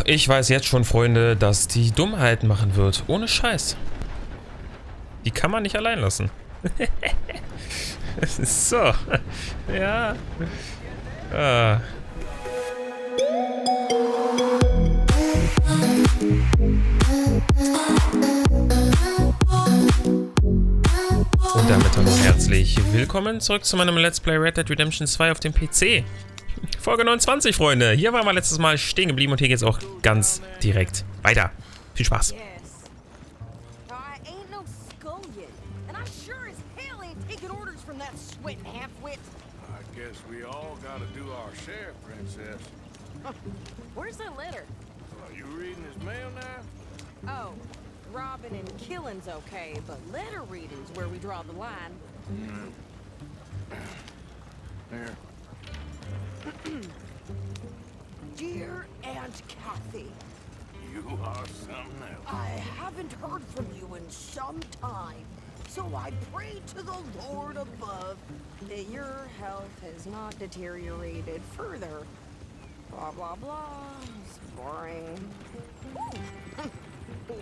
Ich weiß jetzt schon, Freunde, dass die Dummheiten machen wird. Ohne Scheiß. Die kann man nicht allein lassen. So. Ja. Und damit hallo herzlich willkommen zurück zu meinem Let's Play Red Dead Redemption 2 auf dem PC. Folge 29, Freunde. Hier waren wir letztes Mal stehen geblieben und hier geht's auch ganz direkt weiter. Viel Spaß. Where's that letter? You reading his mail now? Oh, robbing and killing's okay, but letter reading's where we draw the line. There. Dear Aunt Kathy, You are something else. I haven't heard from you in some time, so I pray to the Lord above that your health has not deteriorated further. Blah, blah, blah. It's boring.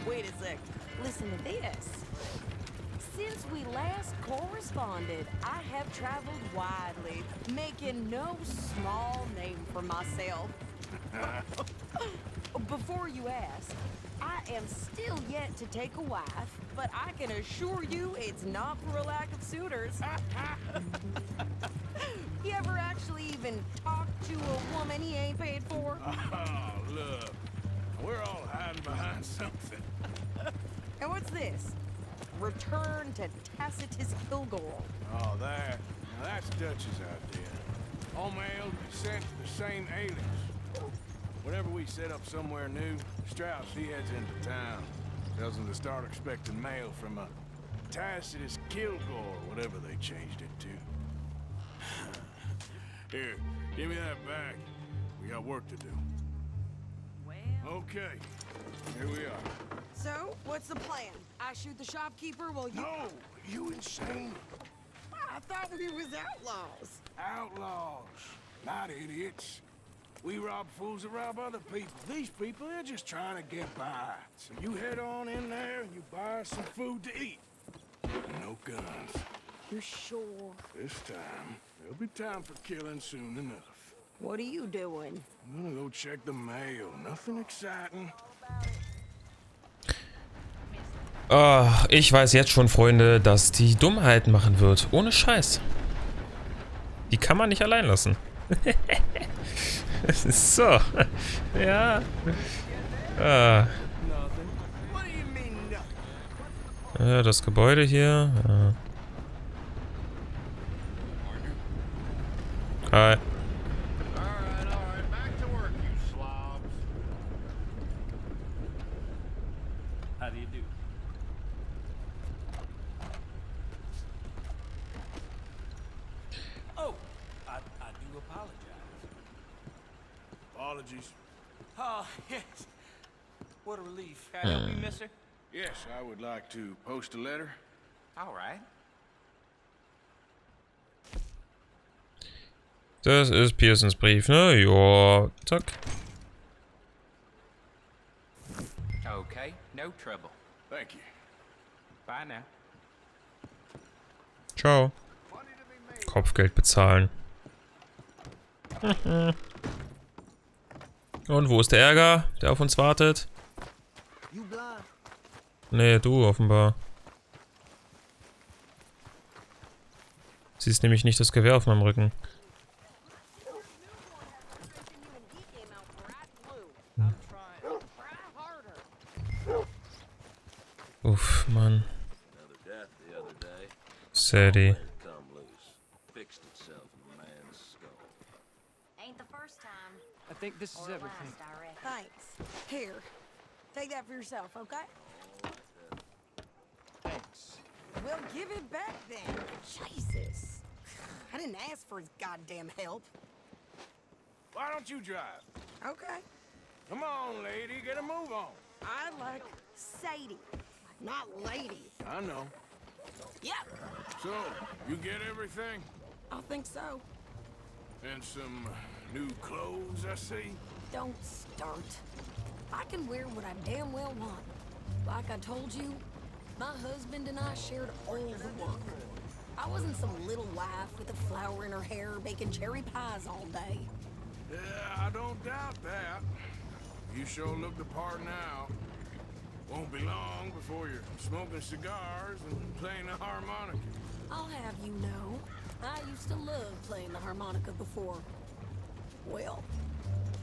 Wait a sec. Listen to this. Since we last corresponded, I have traveled widely, making no small name for myself. Before you ask, I am still yet to take a wife, but I can assure you it's not for a lack of suitors. You ever actually even talk to a woman he ain't paid for? Oh, look. We're all hiding behind something. And what's this? Return to Tacitus Kilgore. Oh, that. Now that's Dutch's idea. All mail sent to the same alias. Whenever we set up somewhere new, Strauss, he heads into town. Tells them to start expecting mail from a Tacitus Kilgore, whatever they changed it to. Here, give me that back. We got work to do. Well... Okay, here we are. So, what's the plan? I shoot the shopkeeper while you... No, you insane? I thought we was outlaws. Outlaws, not idiots. We rob fools that rob other people. These people, they're just trying to get by. So you head on in there and you buy some food to eat. No guns. You sure? This time, there'll be time for killing soon enough. What are you doing? I'm gonna go check the mail. Nothing exciting. Ich weiß jetzt schon, Freunde, dass die Dummheiten machen wird. Ohne Scheiß. Die kann man nicht allein lassen. So. Ja. Ja, das Gebäude hier. Ja. Hi. How do you do? Oh, I do apologize. Apologies. Oh, yes. What a relief. Can I help you, mister? Yes, I would like to post a letter. All right. Das ist Pearsons Brief, ne? Ja, zack. Okay, no trouble. Thank you. Bye now. Ciao. Kopfgeld bezahlen. Und wo ist der Ärger, der auf uns wartet? Nee, du offenbar. Siehst nämlich nicht das Gewehr auf meinem Rücken. Uff, Mann. Sadie. I think this is everything. Thanks. Here. Take that for yourself, okay? Thanks. Well, give it back then. Jesus. I didn't ask for his goddamn help. Why don't you drive? Okay. Come on, lady, get a move on. I like Sadie, not lady. I know. Yep. So, you get everything? I think so. And some new clothes, I see? Don't start. I can wear what I damn well want. Like I told you, my husband and I shared all the work. I wasn't some little wife with a flower in her hair baking cherry pies all day. Yeah, I don't doubt that. You sure look the part now. Won't be long before you're smoking cigars and playing the harmonica. I'll have you know, I used to love playing the harmonica before. Well,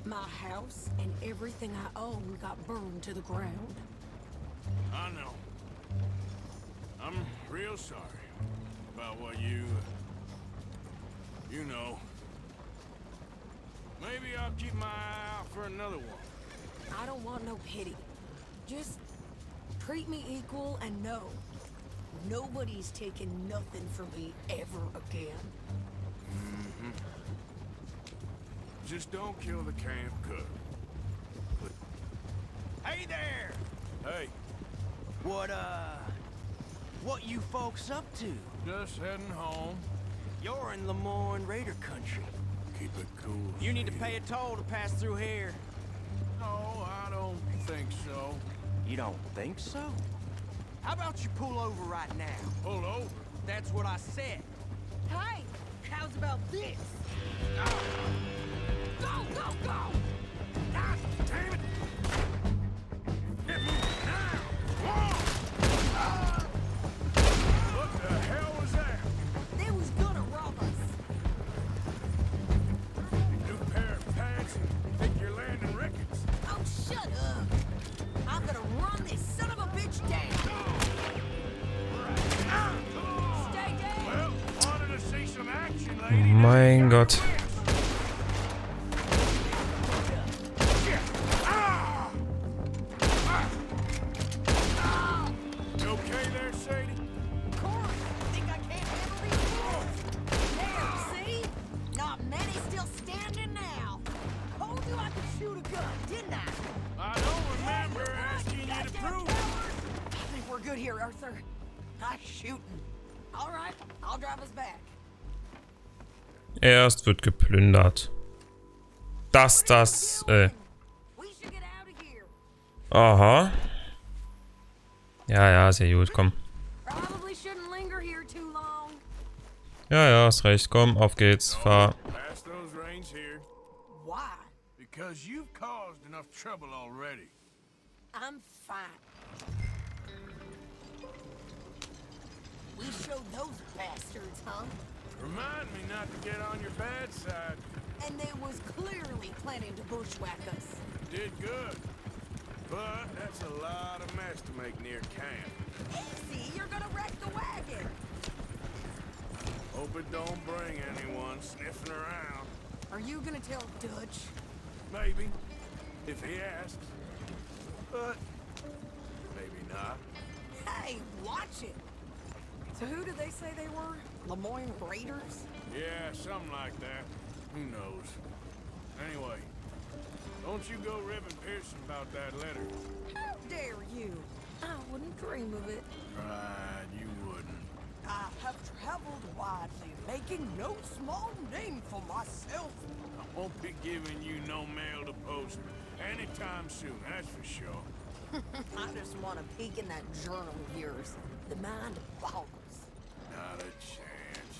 my house and everything I own got burned to the ground. I know. I'm real sorry about what you know. Maybe I'll keep my eye out for another one. I don't want no pity. Just treat me equal and know nobody's taking nothing from me ever again. Mm-hmm. Just don't kill the camp cook. Hey there! Hey, What you folks up to? just heading home. You're in Lemoyne Raider country. Keep it cool. You need to Sadie. pay a toll to pass through here. No, I don't think so. You don't think so? How about you pull over right now? Pull over. That's what I said. Hey, how's about this? Go, go, go! God damn it! Get moving now! Whoa! What the hell was that? They was gonna rob us. New pair of pants and think you're landing records. Oh, shut up. I'm gonna run this son of a bitch down. Stay down. Well, wanted to see some action, lady. Mein Gott. You okay there, Sadie? Of course. Think I can't handle these fools? There, see? Not many still standing now. Told you I could shoot a gun, didn't I? I don't remember asking you to Goddamn prove it. coward. I think we're good here, Arthur. I'm shooting. All right, I'll drive us back. Erst wird geplündert. We should get out of here. Aha. Ja, ja, sehr gut, komm. Probably shouldn't linger here too long. Ja, ja, hast recht, komm, auf geht's, fahr. Pass those reins here. Why? Because you've caused enough trouble already. I'm fine. We showed those bastards, huh? Remind me not to get on your bad side. And they was clearly planning to bushwhack us. Did good. But that's a lot of mess to make near camp. Easy, you're gonna wreck the wagon. Hope it don't bring anyone sniffing around. Are you gonna tell Dutch? Maybe. If he asks. But maybe not. Hey, watch it. So who did they say they were? Lemoyne Raiders? Yeah, something like that. Who knows? Anyway, don't you go ribbing Pearson about that letter. How dare you? I wouldn't dream of it. Right, you wouldn't. I have traveled widely, making no small name for myself. I won't be giving you no mail to post anytime soon, that's for sure. I just want to peek in that journal of yours. The mind boggles. Not a chance.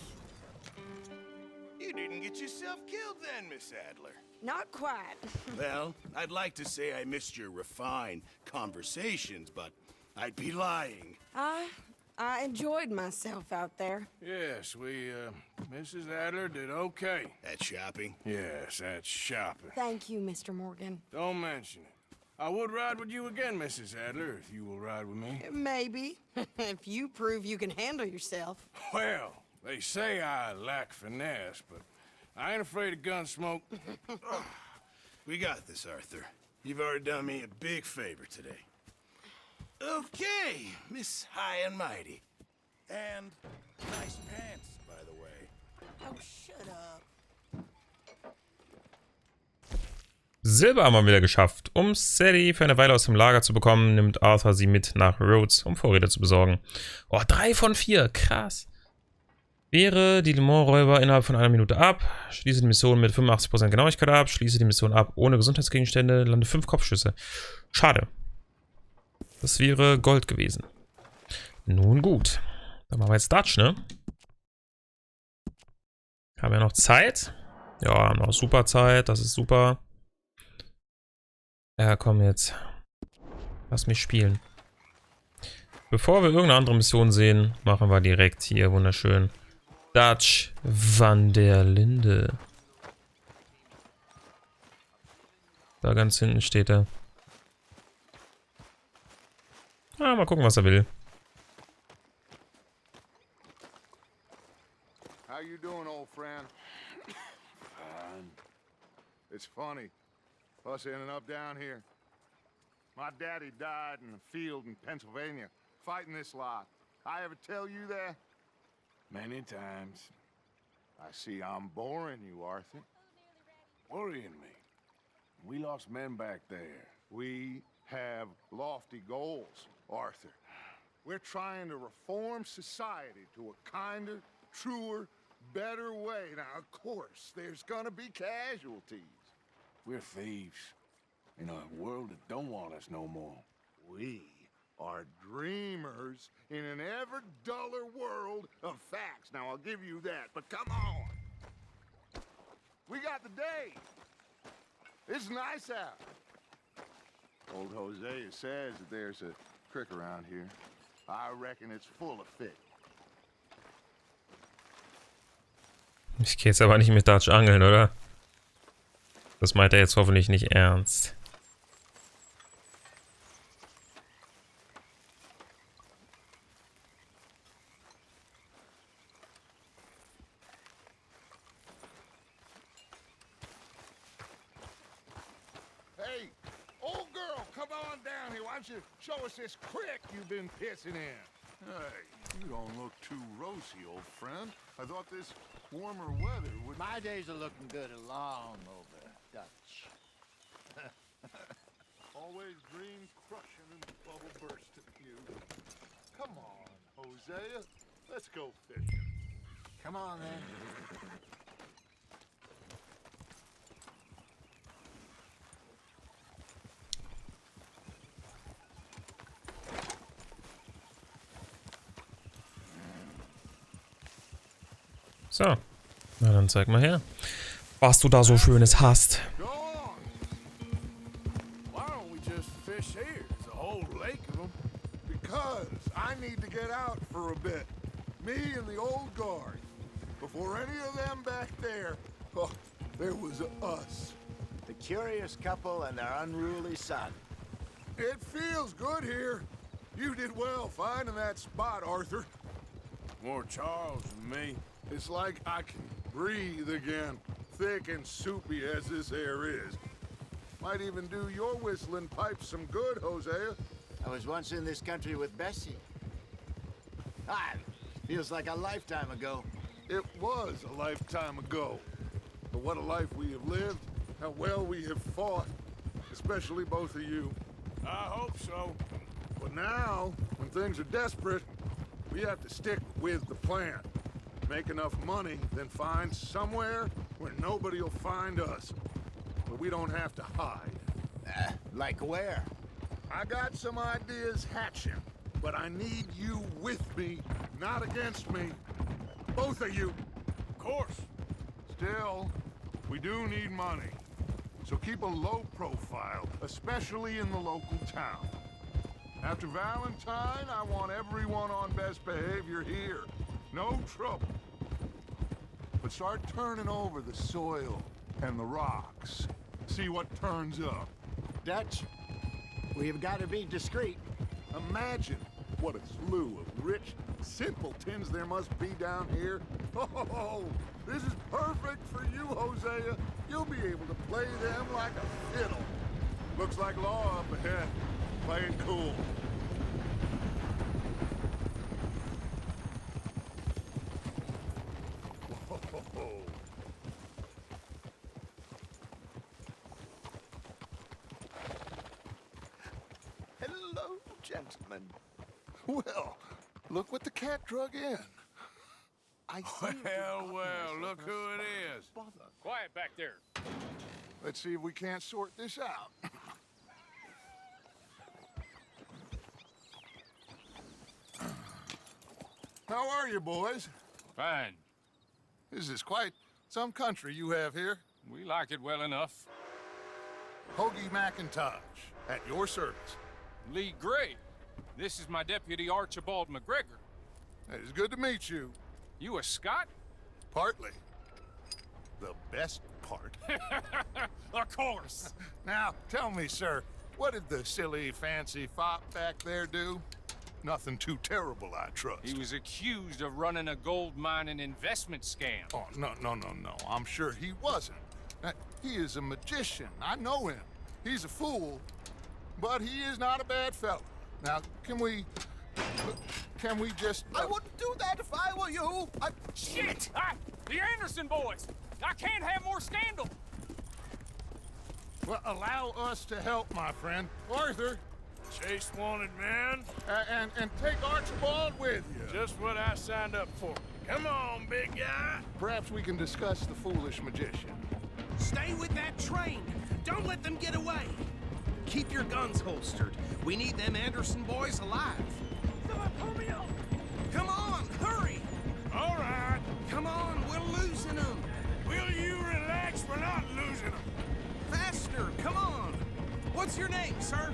You didn't get yourself killed then, Miss Adler. Not quite. Well, I'd like to say I missed your refined conversations, but I'd be lying. I enjoyed myself out there. Yes, Mrs. Adler did okay. At shopping? Yes, that's shopping. Thank you, Mr. Morgan. Don't mention it. I would ride with you again, Mrs. Adler, if you will ride with me. Maybe. If you prove you can handle yourself. Well, they say I lack finesse, but I ain't afraid of gun smoke. We got this, Arthur. You've already done me a big favor today. Okay, Miss High and Mighty. And nice pants, by the way. Oh, shut up. Silber haben wir wieder geschafft. Um Sadie für eine Weile aus dem Lager zu bekommen, nimmt Arthur sie mit nach Rhodes, um Vorräte zu besorgen. Oh, 3 von 4, krass. Wehre die Le Mans-Räuber innerhalb von 1 Minute ab. Schließe die Mission mit 85% Genauigkeit ab. Schließe die Mission ab ohne Gesundheitsgegenstände. Lande 5 Kopfschüsse. Schade. Das wäre Gold gewesen. Nun gut. Dann machen wir jetzt Dutch, ne? Haben wir noch Zeit? Ja, haben noch super Zeit. Das ist super. Ja, komm jetzt. Lass mich spielen. Bevor wir irgendeine andere Mission sehen, machen wir direkt hier wunderschön Dutch van der Linde. Da ganz hinten steht er. Ah, mal gucken, was er will. How you doing, old friend? Fine. It's funny, us ending up down here. My daddy died in a field in Pennsylvania, fighting this lot. I ever tell you that? Many times. I see I'm boring you, Arthur. Worrying me. We lost men back there. We have lofty goals, Arthur. We're trying to reform society to a kinder, truer, better way. Now, of course, there's gonna be casualties. We're thieves in a world that don't want us no more. We are dreamers in an ever duller world of facts. Now, I'll give you that, but come on. We got the day. It's nice out. Old Hosea says that there's a creek around here. I reckon it's full of fish. Ich gehe jetzt aber nicht mit Dutch angeln, oder? Das meint er jetzt hoffentlich nicht ernst. Hey, old girl, come on down here. Why don't you show us this creek you've been pissing in? Hey, you don't look too rosy, old friend. I thought this warmer weather would... My days are looking good along over, Dutch. Always green crushing and bubble bursting you. Come on, Hosea. Let's go fishing. Come on, then. So. Na dann zeig mal her, was du da so Schönes hast. Go on. Why don't we just fish here? There's a whole lake of them. Because I need to get out for a bit. Me and the old guard. Before any of them back there, oh, there was us. The curious couple and their unruly son. It feels good here. You did well finding that spot, Arthur. More Charles than me. It's like I can breathe again, thick and soupy as this air is. Might even do your whistling pipes some good, Hosea. I was once in this country with Bessie. Ah, feels like a lifetime ago. It was a lifetime ago. But what a life we have lived, how well we have fought, especially both of you. I hope so. But now, when things are desperate, we have to stick with the plan. Make enough money, then find somewhere where nobody will find us. But we don't have to hide. Like where? I got some ideas hatching, but I need you with me, not against me. Both of you. Of course. Still, we do need money. So keep a low profile, especially in the local town. After Valentine, I want everyone on best behavior here. No trouble. But start turning over the soil and the rocks. See what turns up. Dutch, we've got to be discreet. Imagine what a slew of rich simpletons there must be down here. Oh, this is perfect for you, Hosea. You'll be able to play them like a fiddle. Looks like law up ahead. Play it cool. Hello, gentlemen. Well, look what the cat drug in. I Well, look who it is. Quiet back there. Let's see if we can't sort this out. How are you, boys? Fine. This is quite some country you have here. We like it well enough. Hoagie McIntosh, at your service. Lee Gray. This is my deputy Archibald McGregor. It is good to meet you. You a Scot? Partly. The best part. Of course. Now, tell me, sir, what did the silly, fancy fop back there do? Nothing too terrible, I trust. He was accused of running a gold mining investment scam. Oh, no. I'm sure he wasn't. He is a magician. I know him. He's a fool, but he is not a bad fellow. Now, can we just... I wouldn't do that if I were you. Shit! The Anderson boys! I can't have more scandal! Well, allow us to help, my friend. Arthur, Chase wanted man. and take Archibald with you. Just what I signed up for. Come on, big guy. Perhaps we can discuss the foolish magician. Stay with that train. Don't let them get away. Keep your guns holstered. We need them Anderson boys alive. Someone pull me up! Come on, hurry! All right. Come on, we're losing them. Will you relax? We're not losing them. Faster, come on. What's your name, sir?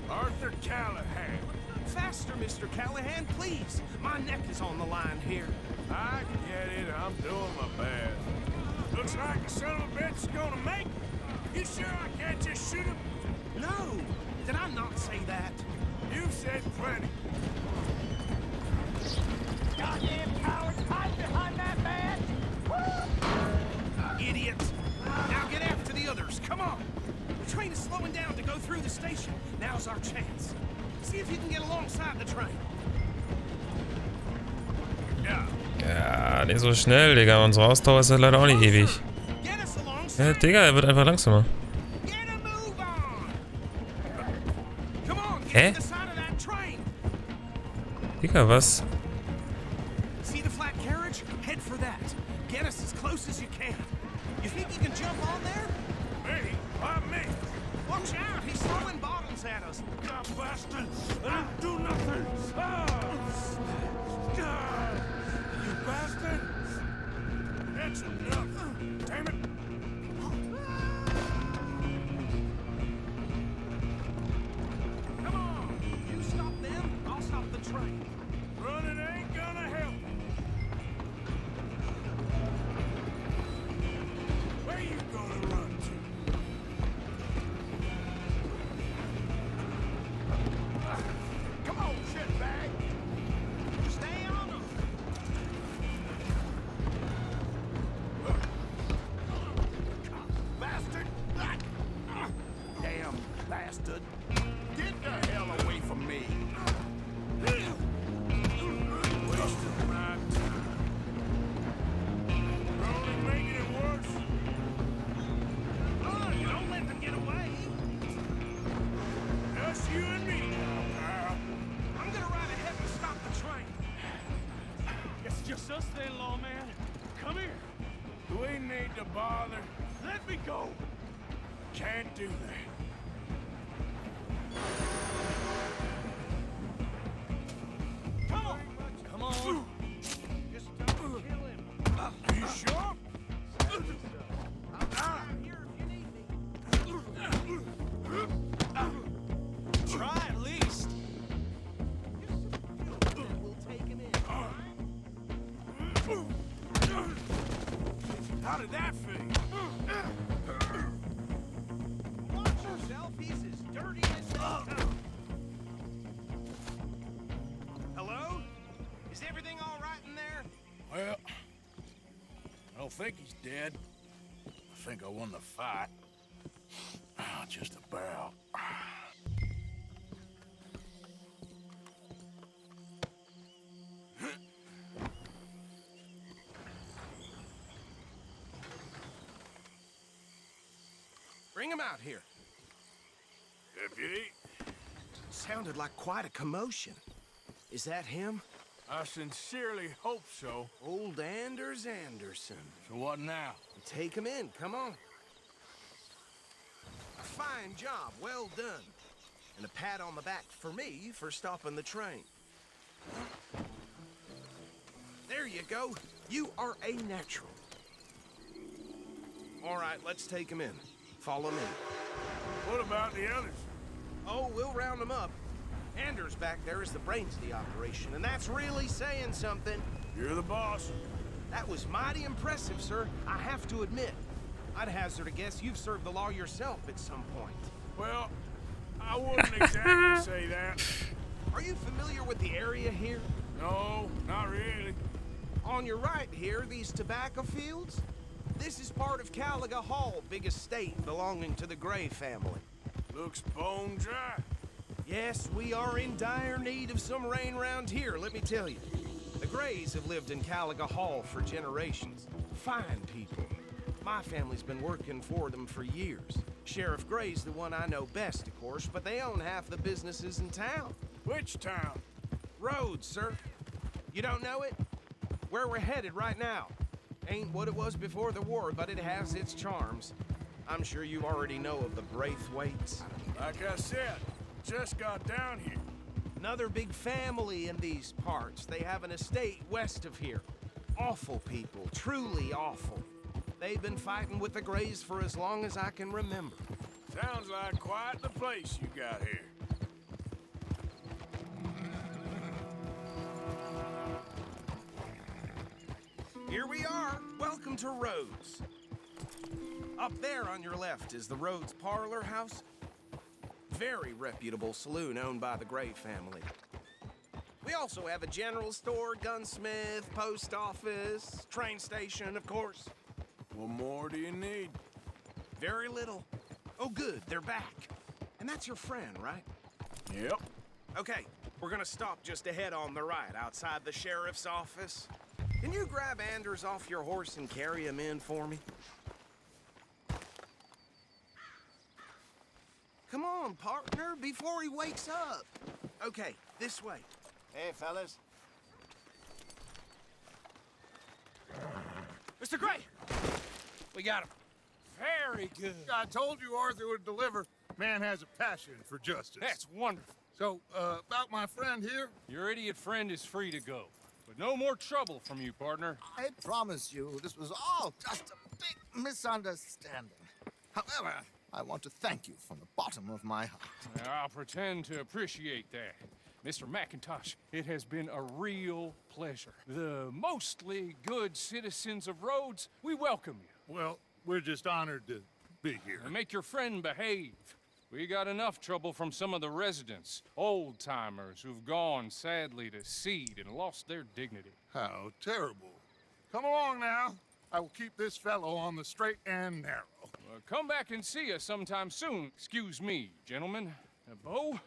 Arthur Callahan. Faster, Mr. Callahan, please. My neck is on the line here. I get it. I'm doing my best. Looks like the son of a bitch is gonna make it. You sure I can't just shoot him? No, did I not say that? You've said plenty. Goddamn cowards! Hide behind that badge! Idiots! Now get after the others, come on! The train is slowing down to go through the station. Now's our chance. See if you can get alongside the train. Ja, nicht so schnell, Digga. Unsere Ausdauer ist ja leider auch nicht ewig. Get us Ja, alongside. Digga, er wird einfach langsamer. Get a move on! Come on, get Hä? to the side of that train! Digga, was? See the flat carriage? Head for that. Get us as close as you can. You think you can jump on there? Me? Why me? Watch out, he's throwing bottles at us. God bastard! I didn't do nothing! You bastard! That's enough! Damn it! Come on, you stop them, I'll stop the train. Running ain't gonna help! Where you gonna run to? Come on, shitbag. Stay on them. Bastard. Damn bastard. Get the hell away from me. Wasting my time. You're only making it worse. Oh, don't let them get away. Just you and me now, pal. I'm gonna ride ahead and stop the train. It's just us then, lawman. Come here. Do we need to bother? Let me go. Can't do that. Come on. Come on. Just don't kill him. You sure? I'm here if you need me. Try at least. We'll take him in. How did that feel? Watch yourself, he's as dirty as they come. Hello? Is everything all right in there? Well, I don't think he's dead. I think I won the fight. Just about. Bring him out here. Deputy? Sounded like quite a commotion. Is that him? I sincerely hope so. Old Anders Anderson. So what now? Take him in, come on. A fine job, well done. And a pat on the back for me for stopping the train. There you go. You are a natural. All right, let's take him in. Follow me. What about the others? Oh, we'll round them up. Anders back there is the brains of the operation, and that's really saying something. You're the boss. That was mighty impressive, sir. I have to admit. I'd hazard a guess you've served the law yourself at some point. Well, I wouldn't exactly say that. Are you familiar with the area here? No, not really. On your right here, these tobacco fields? This is part of Caliga Hall, big estate belonging to the Gray family. Looks bone dry. Yes, we are in dire need of some rain round here, let me tell you. The Grays have lived in Caliga Hall for generations. Fine people. My family's been working for them for years. Sheriff Gray's the one I know best, of course, but they own half the businesses in town. Which town? Rhodes, sir. You don't know it? Where we're headed right now. Ain't what it was before the war, but it has its charms. I'm sure you already know of the Braithwaites. Like I said, just got down here. Another big family in these parts. They have an estate west of here. Awful people, truly awful. They've been fighting with the Grays for as long as I can remember. Sounds like quite the place you got here. Here we are. Welcome to Rhodes. Up there on your left is the Rhodes Parlor House. Very reputable saloon owned by the Gray family. We also have a general store, gunsmith, post office, train station, of course. What more do you need? Very little. Oh, good, they're back. And that's your friend, right? Yep. Okay, we're gonna stop just ahead on the right, outside the sheriff's office. Can you grab Anders off your horse and carry him in for me? Come on, partner, before he wakes up. Okay, this way. Hey, fellas. Mr. Gray! We got him. Very good. I told you Arthur would deliver. Man has a passion for justice. That's wonderful. So, about my friend here? Your idiot friend is free to go. But no more trouble from you, partner. I promise you, this was all just a big misunderstanding. However, I want to thank you from the bottom of my heart. I'll pretend to appreciate that. Mr. McIntosh, it has been a real pleasure. The mostly good citizens of Rhodes, we welcome you. Well, we're just honored to be here. And make your friend behave. We got enough trouble from some of the residents, old-timers who've gone, sadly, to seed and lost their dignity. How terrible. Come along now. I will keep this fellow on the straight and narrow. Come back and see us sometime soon. Excuse me, gentlemen. Bo,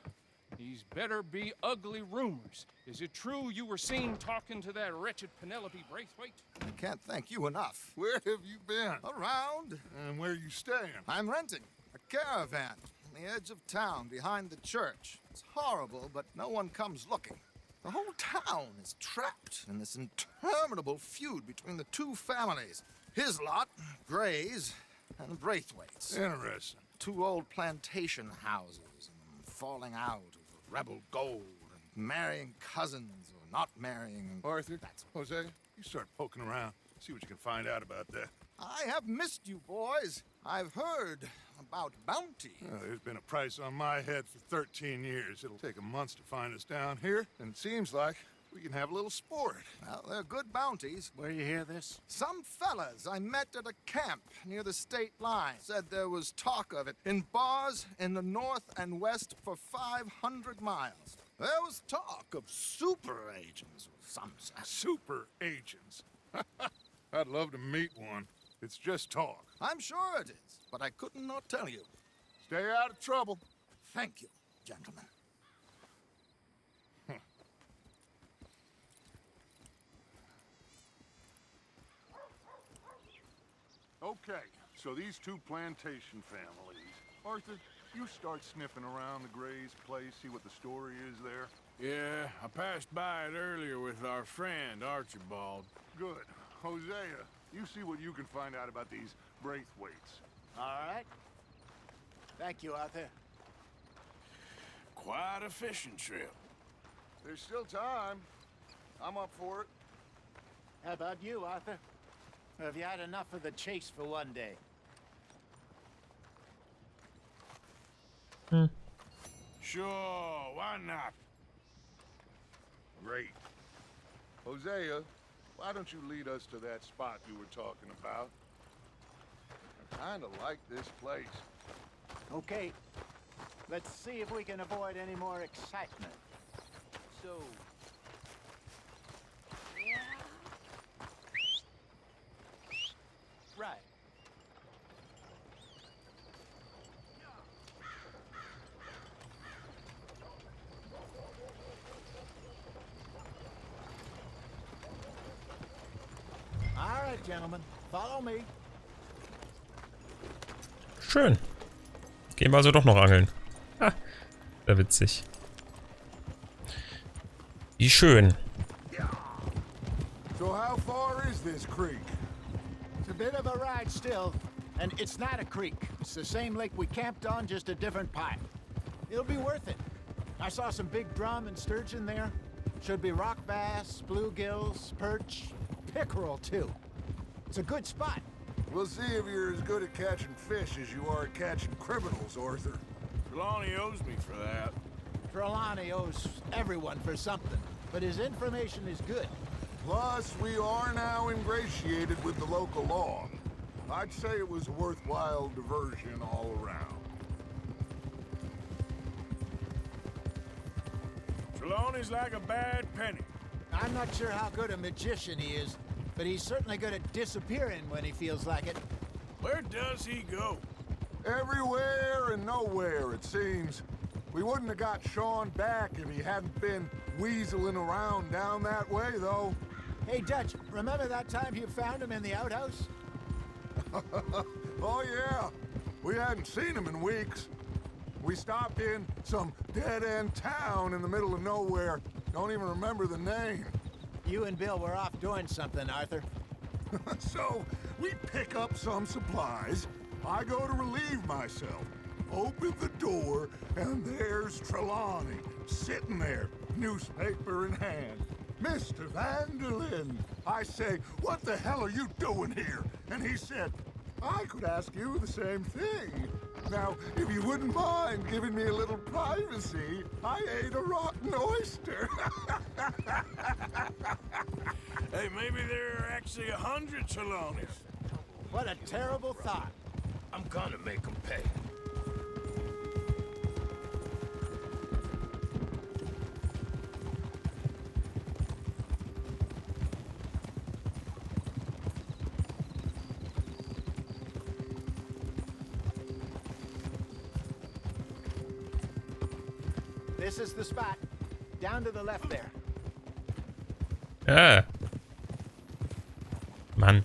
these better be ugly rumors. Is it true you were seen talking to that wretched Penelope Braithwaite? I can't thank you enough. Where have you been? Around. And where you staying? I'm renting a caravan on the edge of town behind the church. It's horrible, but no one comes looking. The whole town is trapped in this interminable feud between the two families. His lot, Gray's, and Braithwaite's. Interesting. Two old plantation houses, and falling out over rebel gold, and marrying cousins or not marrying. Arthur, Jose, you start poking around. See what you can find out about that. I have missed you, boys. I've heard about bounty. There's been a price on my head for 13 years. It'll take a month to find us down here, and it seems like we can have a little sport. Well, they're good bounties. Where you hear this? Some fellas I met at a camp near the state line said there was talk of it in bars in the north and west for 500 miles. There was talk of super agents of some sort. Super agents. I'd love to meet one. It's just talk. I'm sure it is, but I couldn't not tell you. Stay out of trouble. Thank you, gentlemen. Okay, so these two plantation families. Arthur, you start sniffing around the Gray's place, see what the story is there. Yeah, I passed by it earlier with our friend, Archibald. Good. Hosea, you see what you can find out about these Braithwaites. All right. Thank you, Arthur. Quite a fishing trip. There's still time. I'm up for it. How about you, Arthur? Or have you had enough of the chase for one day? Sure, why not? Great. Hosea, why don't you lead us to that spot you were talking about? I kinda like this place. Okay. Let's see if we can avoid any more excitement. So... Yeah. Right. All right, gentlemen. Follow me. Schön. Gehen wir also doch noch angeln. Ha, sehr witzig. Wie schön. So how far is this creek? It's a bit of a ride still, and it's not a creek. It's the same lake we camped on, just a different pipe. It'll be worth it. I saw some big drum and sturgeon there. Should be rock bass, bluegills, perch, pickerel too. It's a good spot. We'll see if you're as good at catching fish as you are at catching criminals, Arthur. Trelawney owes me for that. Trelawney owes everyone for something, but his information is good. Plus, we are now ingratiated with the local law. I'd say it was a worthwhile diversion all around. Trelawney's like a bad penny. I'm not sure how good a magician he is, but he's certainly good at disappearing when he feels like it. Where does he go? Everywhere and nowhere, it seems. We wouldn't have got Sean back if he hadn't been weaseling around down that way, though. Hey, Dutch, remember that time you found him in the outhouse? Oh, yeah. We hadn't seen him in weeks. We stopped in some dead-end town in the middle of nowhere. Don't even remember the name. You and Bill were off doing something, Arthur. So, we pick up some supplies. I go to relieve myself. Open the door, and there's Trelawney, sitting there, newspaper in hand. Mr. Vanderlyn. I say, what the hell are you doing here? And he said, I could ask you the same thing. Now, if you wouldn't mind giving me a little privacy, I ate a rotten oyster. Hey, maybe there are actually 100 Trelawneys. What a terrible thought. I'm gonna make them pay. This is the spot. Down to the left there. Mann.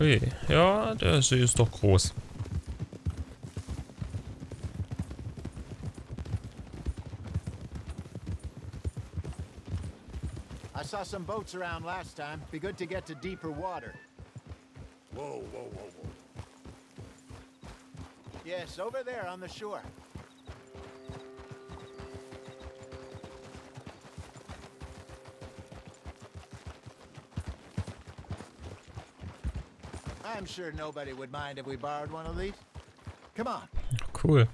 Ui, ja, der See ist doch groß. I saw some boats around last time. Be good to get to deeper water. Whoa, whoa, whoa, whoa. Yes, over there on the shore. I'm sure nobody would mind if we borrowed one of these. Come on. Cool.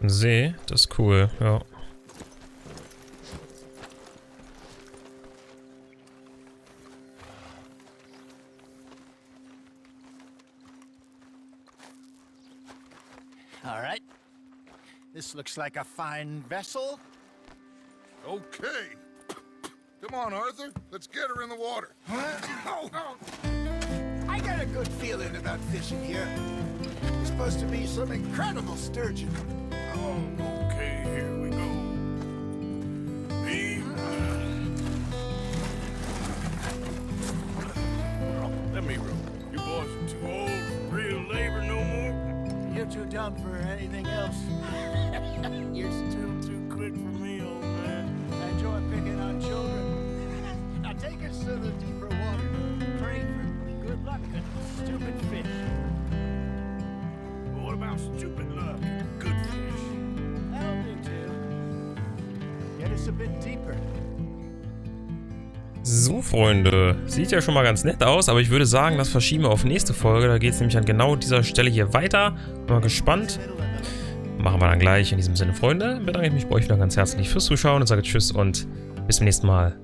Ein See, das ist cool, ja. All right. This looks like a fine vessel. Okay. Come on, Arthur. Let's get her in the water. I got a good feeling about fishing here. There's supposed to be some incredible sturgeon. Okay, here we go. Heave. Let me row. You boys are too old for real labor no more. You two don't around for anything else. You're still too quick for me, old man. I enjoy picking on children. Now take us to the deeper water. Pray for good luck and stupid fish. But what about stupid luck and good fish? That'll do too. Get us a bit deeper. So, Freunde, sieht ja schon mal ganz nett aus, aber ich würde sagen, das verschieben wir auf nächste Folge. Da geht es nämlich an genau dieser Stelle hier weiter. Bin mal gespannt. Machen wir dann gleich. In diesem Sinne, Freunde, bedanke ich mich bei euch wieder ganz herzlich fürs Zuschauen und sage Tschüss und bis zum nächsten Mal.